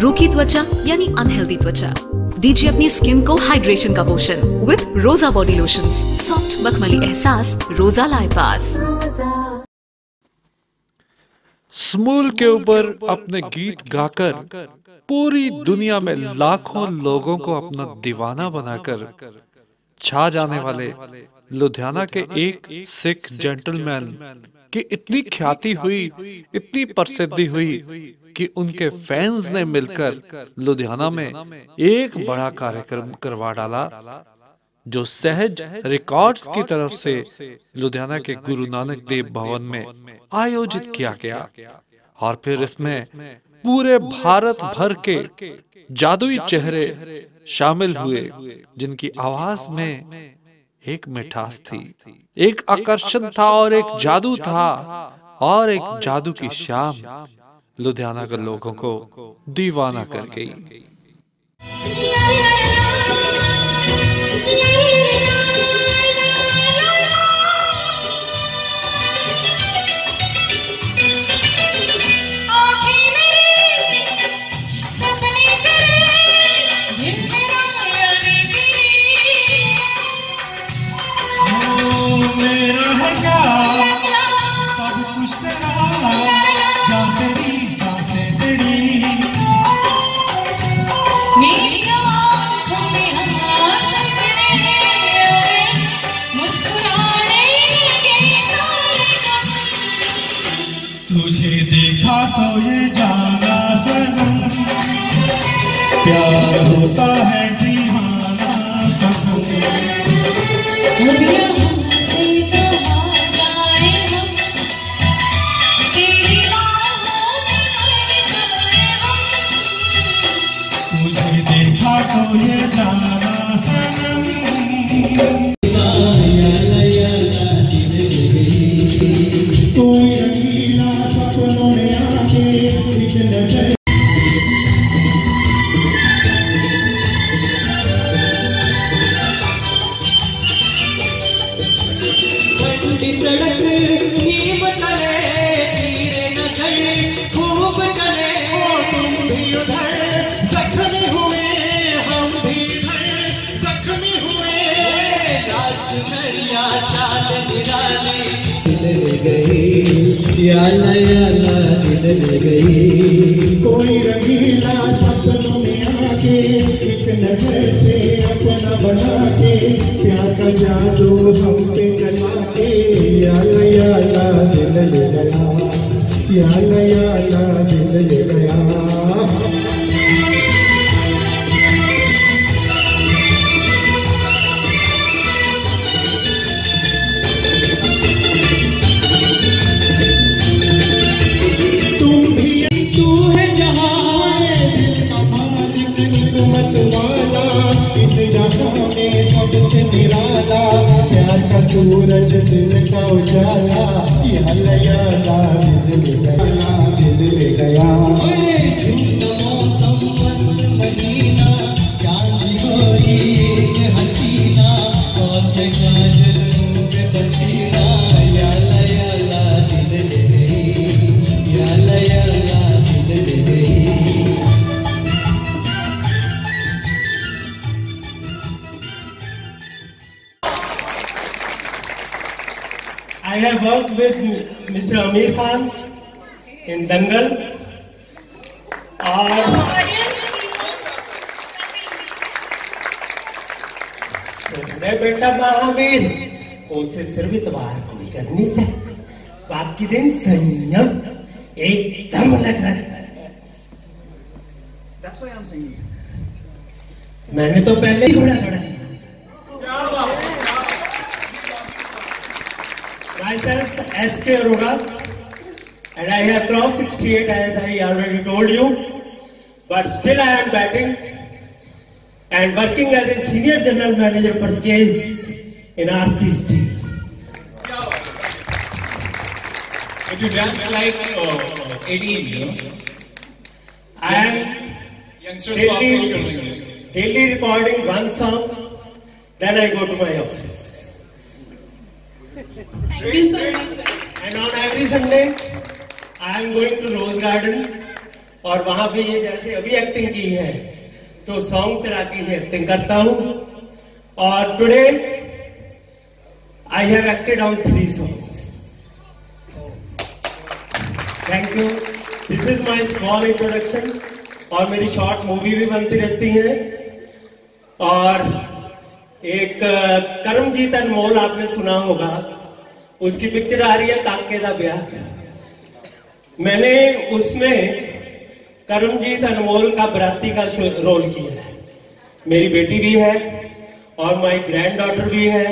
रूखी त्वचा यानी अनहेल्दी त्वचा, दीजिए अपनी स्किन को हाइड्रेशन का पोषण विद रोजा बॉडी लोशंस। सॉफ्ट मखमली एहसास, रोजा लाइपास। स्मूल के ऊपर अपने गीत गाकर पूरी दुनिया में लाखों लोगों को अपना दीवाना बनाकर छा जाने वाले लुधियाना के एक सिख जेंटलमैन की इतनी ख्याति हुई, इतनी प्रसिद्धि हुई कि उनके फैंस ने मिलकर लुधियाना में एक बड़ा कार्यक्रम करवा डाला, जो सहज रिकॉर्ड्स की तरफ से लुधियाना के गुरु नानक देव भवन में आयोजित किया गया। और फिर इसमें पूरे भारत भर के जादुई चेहरे शामिल हुए, जिनकी आवाज में एक मिठास थी, एक आकर्षण था और एक जादू था, और एक जादू की शाम लुधियाना के लोगों को दीवाना कर गई। तुझे देखा तो ये जाना सनम, प्यार होता है दीवाना सनम। अब यहाँ से कहाँ जाए हम, तेरी बाहों में मर जाए हम। तुझे देखा तो ये जाना सनम। याला याला दिल ले गई, कोई रंगीला सपनों में आके एक नजर से अपना बना के प्यार का जादू हम पे चला के। याला याला दिल ले गया, याला याला दिल ले गया। सबसे निराला प्यार का सूरज दिल का उजाला, याला याला दिल ले गया, दिल ले गया। झूठा मौसम मस्त महीना, चांद गोरी एक हसीना, और काजल मुंह पे पसीना। याला याला दिल ले गई, याला याला दिल ले गई। I have worked with Mr. Aamir Khan in Dangal. और बेटा महावीर उसे सिर्फ इतवार कोई करनी से, बाकी दिन संयम एकदम लग रहा है। That's why I'm saying. मैंने तो पहले ही घोड़ा चढ़ा। Myself S.K. Arora, and I have crossed 68 as I already told you, but still I am batting and working as a senior general manager purchase in RPST. But you dance like 18, you know? I am youngsters daily recording one song, then I go to my office. Thank you so much. And on every Sunday, I am going to Rose Garden और वहां पे ये जैसे अभी acting की है, तो song तरह की एक्टिंग करता हूं। और today I have acted on 3 songs। Thank you. This is my small introduction. और मेरी शॉर्ट मूवी भी बनती रहती है। और एक करमजीत अनमोल आपने सुना होगा, उसकी पिक्चर आ रही है काके दा ब्याह। मैंने उसमें करमजीत अनमोल का बराती का रोल किया है। मेरी बेटी भी है और माई ग्रैंड डॉटर भी है,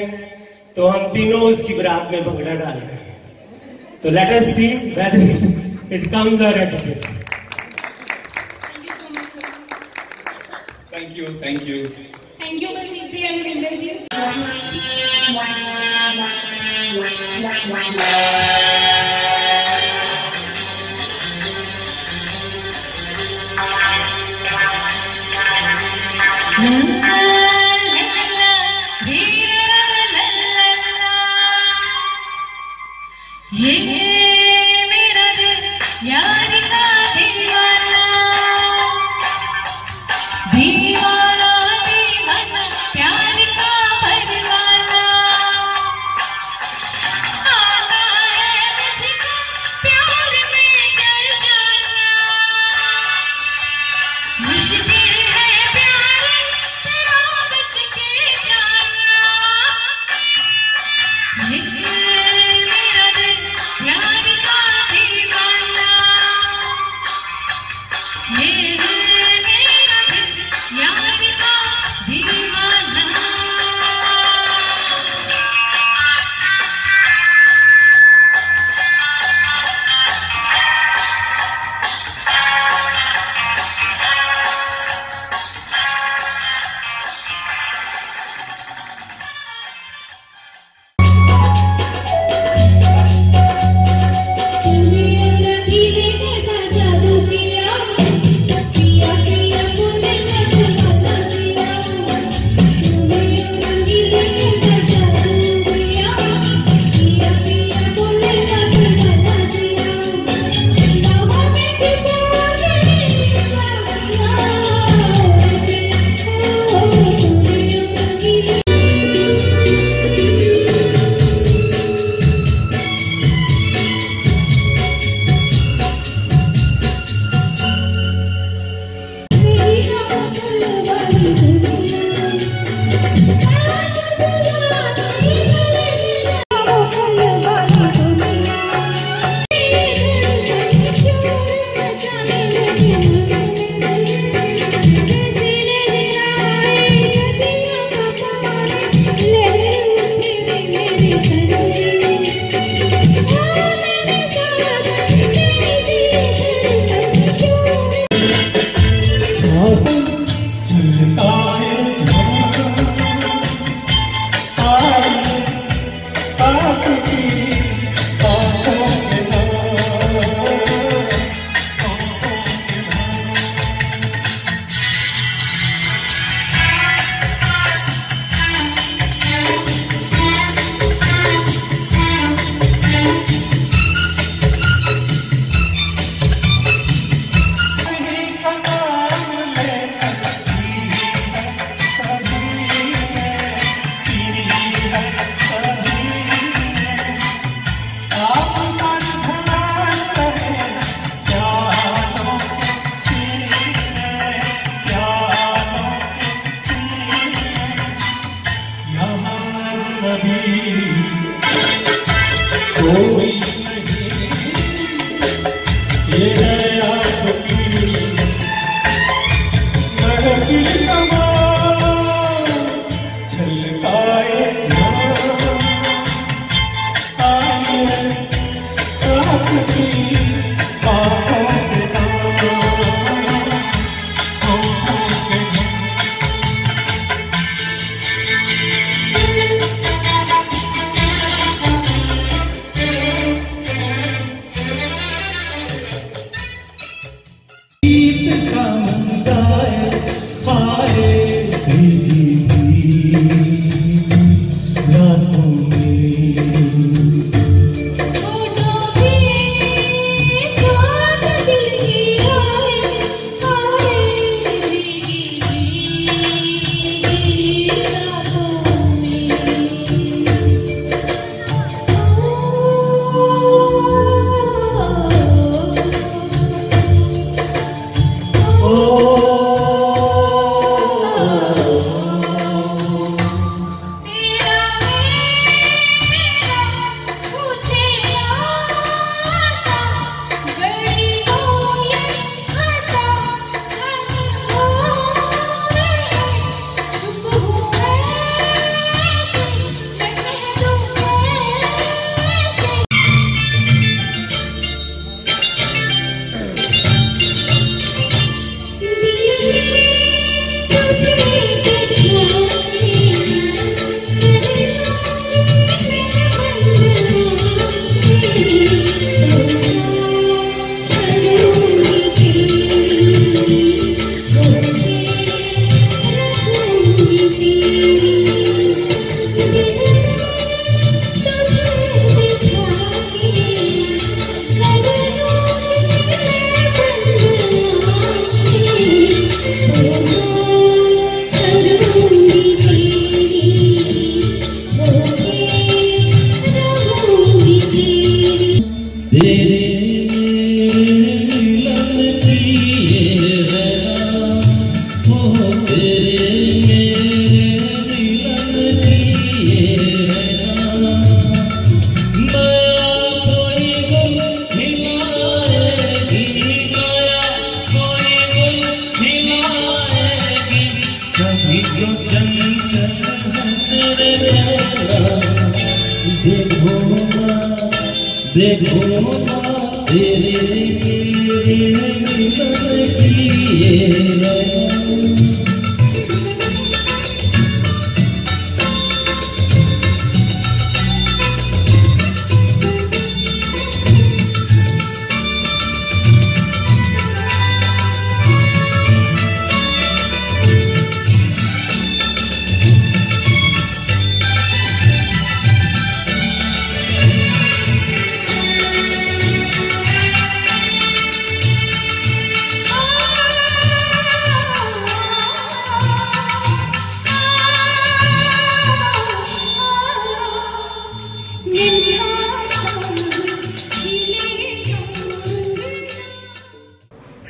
तो हम तीनों उसकी बरात में भंगड़ा डाल रहे हैं। तो let us see whether it comes or ate it. Thank you, thank you, thank you Baljeet ji and Vinder ji.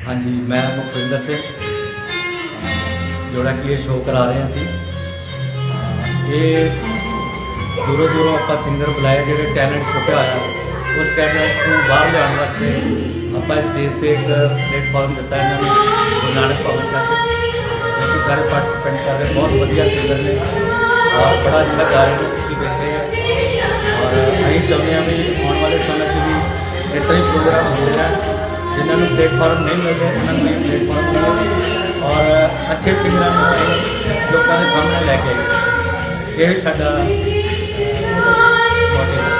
हाँ जी, मैं मुखविंदर सिंह जोड़ा कि ये शो करा रहे हैं। ये दूरों दूरों आप सिंगर बुलाए जो टैलेंट छुपा हुआ उस टैलेंट को बाहर लियाने वास्ते आप स्टेज पे एक प्लेटफॉर्म दिता है इन्होंने गुरु नानक भवन से, क्योंकि सारे पार्टिसिपेंट कर रहे बहुत बढ़िया सिंगर ने और बड़ा अच्छा गा रहे हैं, खुशी देते हैं। और अभी चाहते हैं भी आने वाले समय से भी इस तरह ही प्रोग्राम हो रहा है जिन्होंने प्लेटफॉर्म नहीं मिलते उन्होंने प्लेटफॉर्म मिले और अच्छे सिंगर लोगों के सामने लैके आए। ये साडा मोटिव है।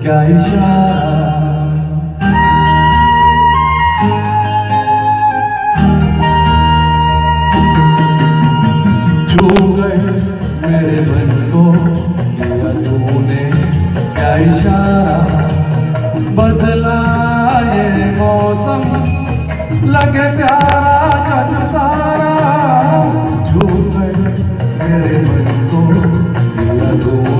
क्या इशारा छू गए मेरे मन को, किया तूने क्या इशारा, बदला ये मौसम लगे प्यारा जग सारा, छू गए मेरे मन को, किया तूने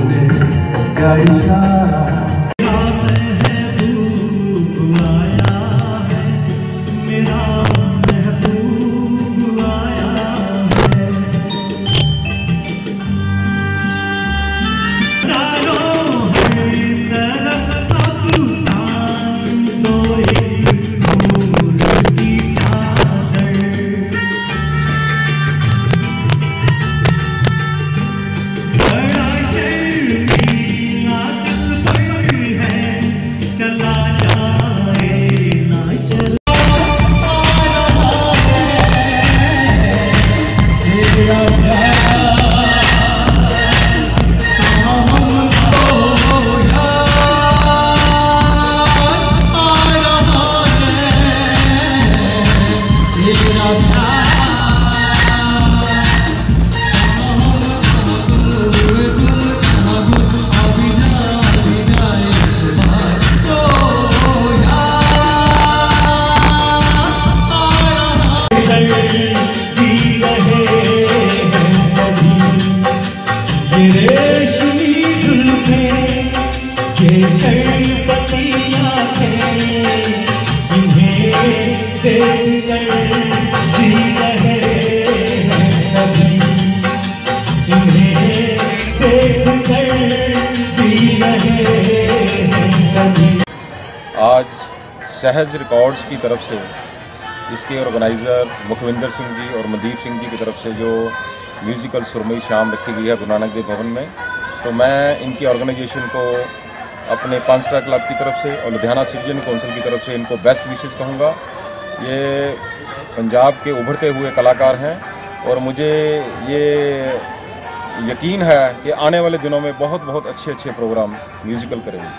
आज सहज रिकॉर्ड्स की तरफ से इसके ऑर्गेनाइज़र मुखविंदर सिंह जी और मनदीप सिंह जी की तरफ से जो म्यूज़िकल सुरमई शाम रखी गई है गुरु नानक देव भवन में, तो मैं इनकी ऑर्गेनाइजेशन को अपने पांचटा क्लब की तरफ से और लुधियाना सिटीजन काउंसिल की तरफ से इनको बेस्ट विशेस कहूँगा। ये पंजाब के उभरते हुए कलाकार हैं और मुझे ये यकीन है कि आने वाले दिनों में बहुत बहुत अच्छे प्रोग्राम म्यूज़िकल करेंगे।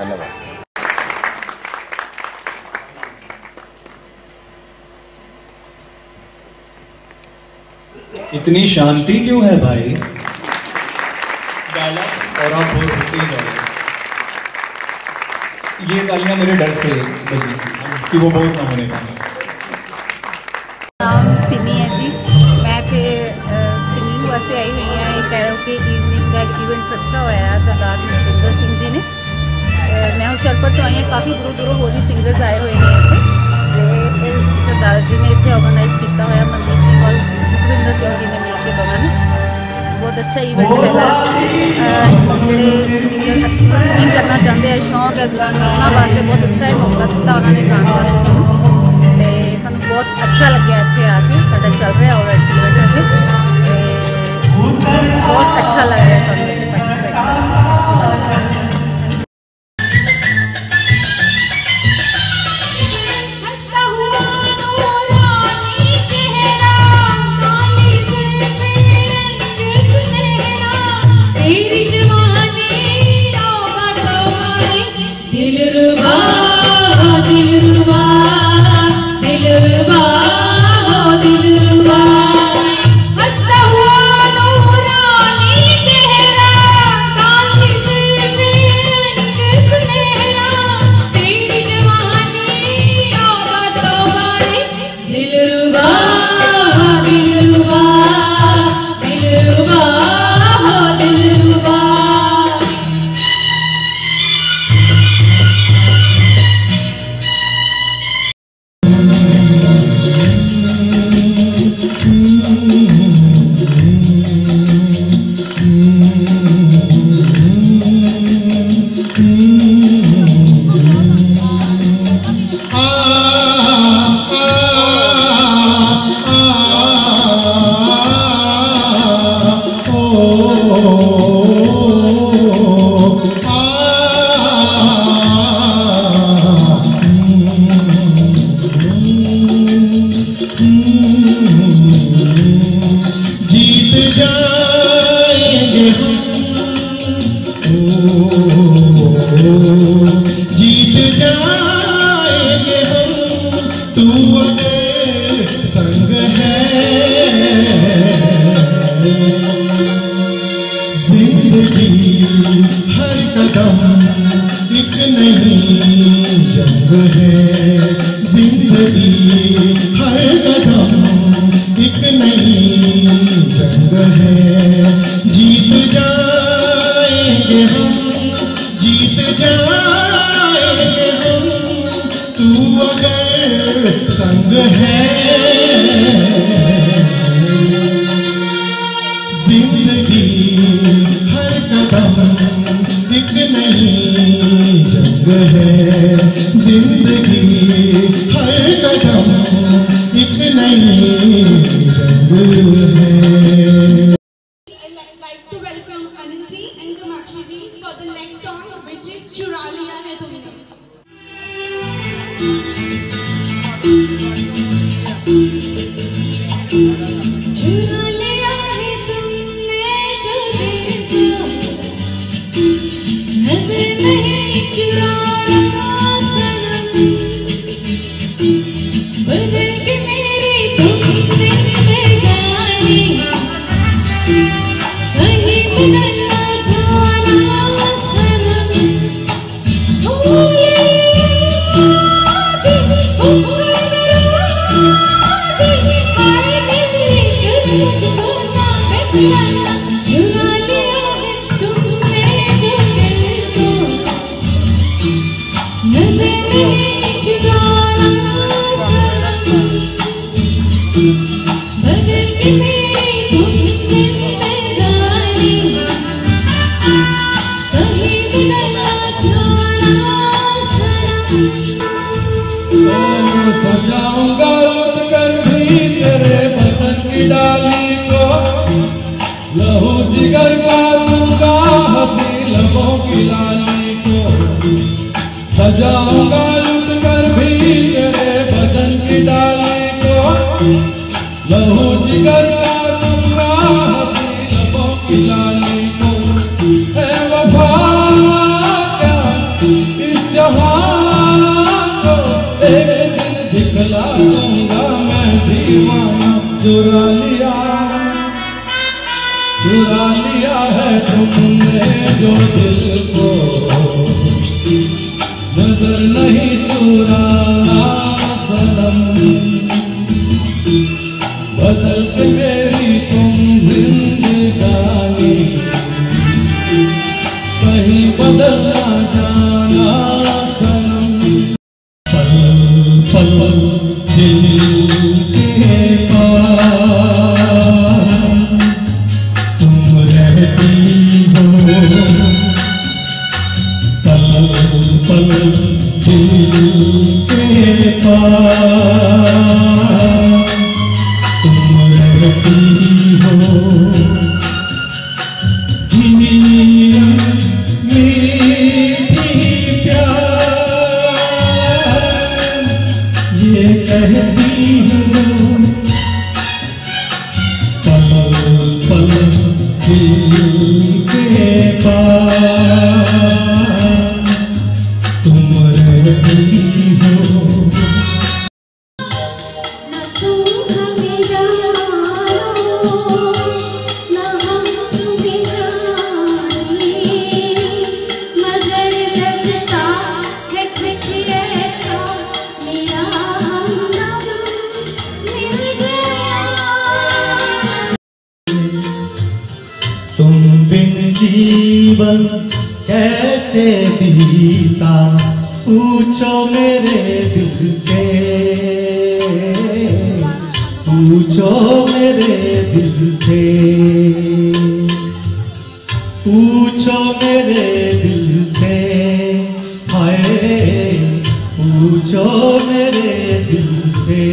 धन्यवाद। इतनी शांति क्यों है भाई? गाला और आप बहुत रुके जाओ। ये गालियां मेरे डर से बजी कि वो बहुत ना होने पाए। नाम सिमी है जी। मैं थे सिंगिंग वास्ते आई हुई है। कैरोके इवनिंग का एक इवेंट रखा हुआ है सरदार मुखविंदर सिंह जी ने। मैं हुशियारपुर तो आई हूँ, काफ़ी दूरों होर भी सिंगर्स आए हुए हैं इतने। सरदार जी ने इतने ऑर्गेनाइज किया हुआ। मनदीप सिंह और मुखविंदर सिंह जी ने मिलकर दोनों ने बहुत अच्छा इवेंट है। जोड़े सिंगर सिंगिंग करना चाहते हैं, शौक है उन्होंने वास्ते बहुत अच्छा मौका दिता उन्होंने गाने वास्ते तो सानू बहुत अच्छा लग्या इतने आके। साडा चल रहा है इवेंट अजे बहुत अच्छा लग रहा है सानू इत्थे पार्टिसिपेट करके। जीत जाएंगे हम जीत जाएंगे हम, तू अगर संग है। जिंदगी हर कदम एक नई जंग है, जिंदगी हर कदम एक नई जंग है। चुरा लिया है तुमने जो दिल को, नजर नहीं चुराना सनम, बदल के मेरी तुमने जिंदगानी, कहीं बदलना जाना सनम। चुरा लिया है तुमने जो दिल को, नजर नहीं चुराना सनम, बदल के मेरी तुम जिंदगानी, कहीं बदलना जाना सनम। सजाऊंगा लुट कर भी तेरे बदन की डाली को, लहू जिगर का दूंगा हंसी लबों की लाली को। सजाऊंगा लुट कर भी तेरे बदन की डाली को, लहू जिगर का दूंगा हंसी लबों की लाली को। है वफा क्या इस जहां को, एक दिन दिखला दूंगा मैं दीवाना। चुरा लिया है तुमने जो दिल को, नजर नहीं चुराना सनम, बदल के मेरी तुम जिंदगानी, कहीं बदलना जाना सनम। पल पल दिल के पास तुम रहती हो, पल पल दिल के पास तुम रहती हो। जीवन मेरी प्यार ये कहती हूँ, पल पल दिल के पास तुम रहती हो। न तुम हमें जानो, न हम तुम्हें जाने, मगर लगता है कुछ ऐसा मेरा हमदम मिल गया। तुम बिन जीवन कैसे बीता, पूछो मेरे दिल से, पूछो मेरे दिल से, पूछो मेरे दिल से, हाय पूछो मेरे दिल से।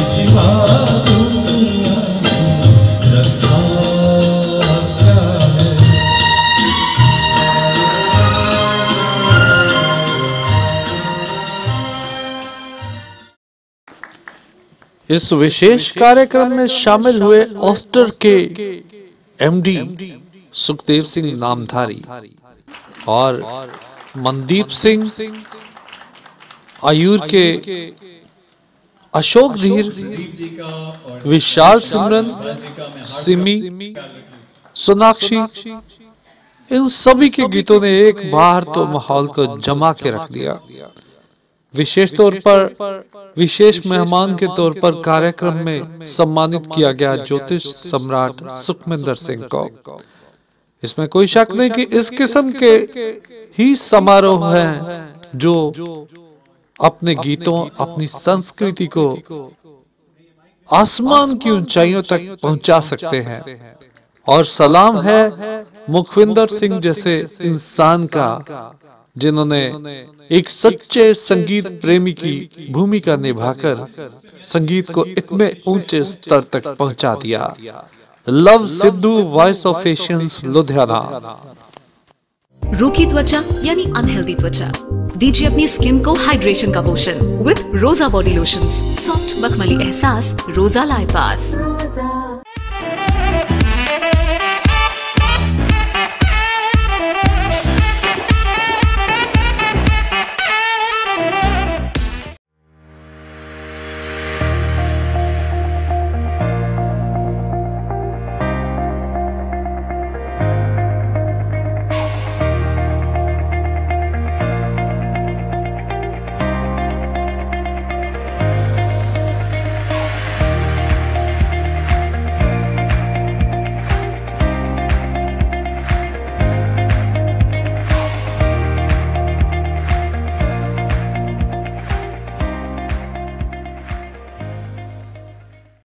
सिवा दुनिया में रखा क्या है। इस विशेष कार्यक्रम में शामिल हुए ऑस्टर के एमडी सुखदेव सिंह नामधारी और मनदीप सिंह, आयुर के अशोक धीर, विशाल सिमरन, सिमी, सोनाक्षी, इन सभी के गीतों ने एक बार तो माहौल को जमा के रख दिया। विशेष तौर पर विशेष मेहमान के तौर पर कार्यक्रम में सम्मानित किया गया ज्योतिष सम्राट सुखविंदर सिंह को। इसमें कोई शक नहीं कि इस किस्म के ही समारोह हैं जो अपने गीतों, अपनी संस्कृति को आसमान की ऊंचाइयों तक पहुंचा सकते हैं। और सलाम है मुखविंदर सिंह जैसे इंसान का, जिन्होंने एक सच्चे संगीत प्रेमी की भूमिका निभाकर संगीत को इतने ऊंचे स्तर तक पहुंचा दिया। Luv Sidhu, voice of Asians, Ludhiana. रूखी त्वचा यानी अनहेल्दी त्वचा, दीजिए अपनी स्किन को हाइड्रेशन का पोषण विद रोजा बॉडी लोशंस, सॉफ्ट मखमली एहसास, रोजा लाइपास।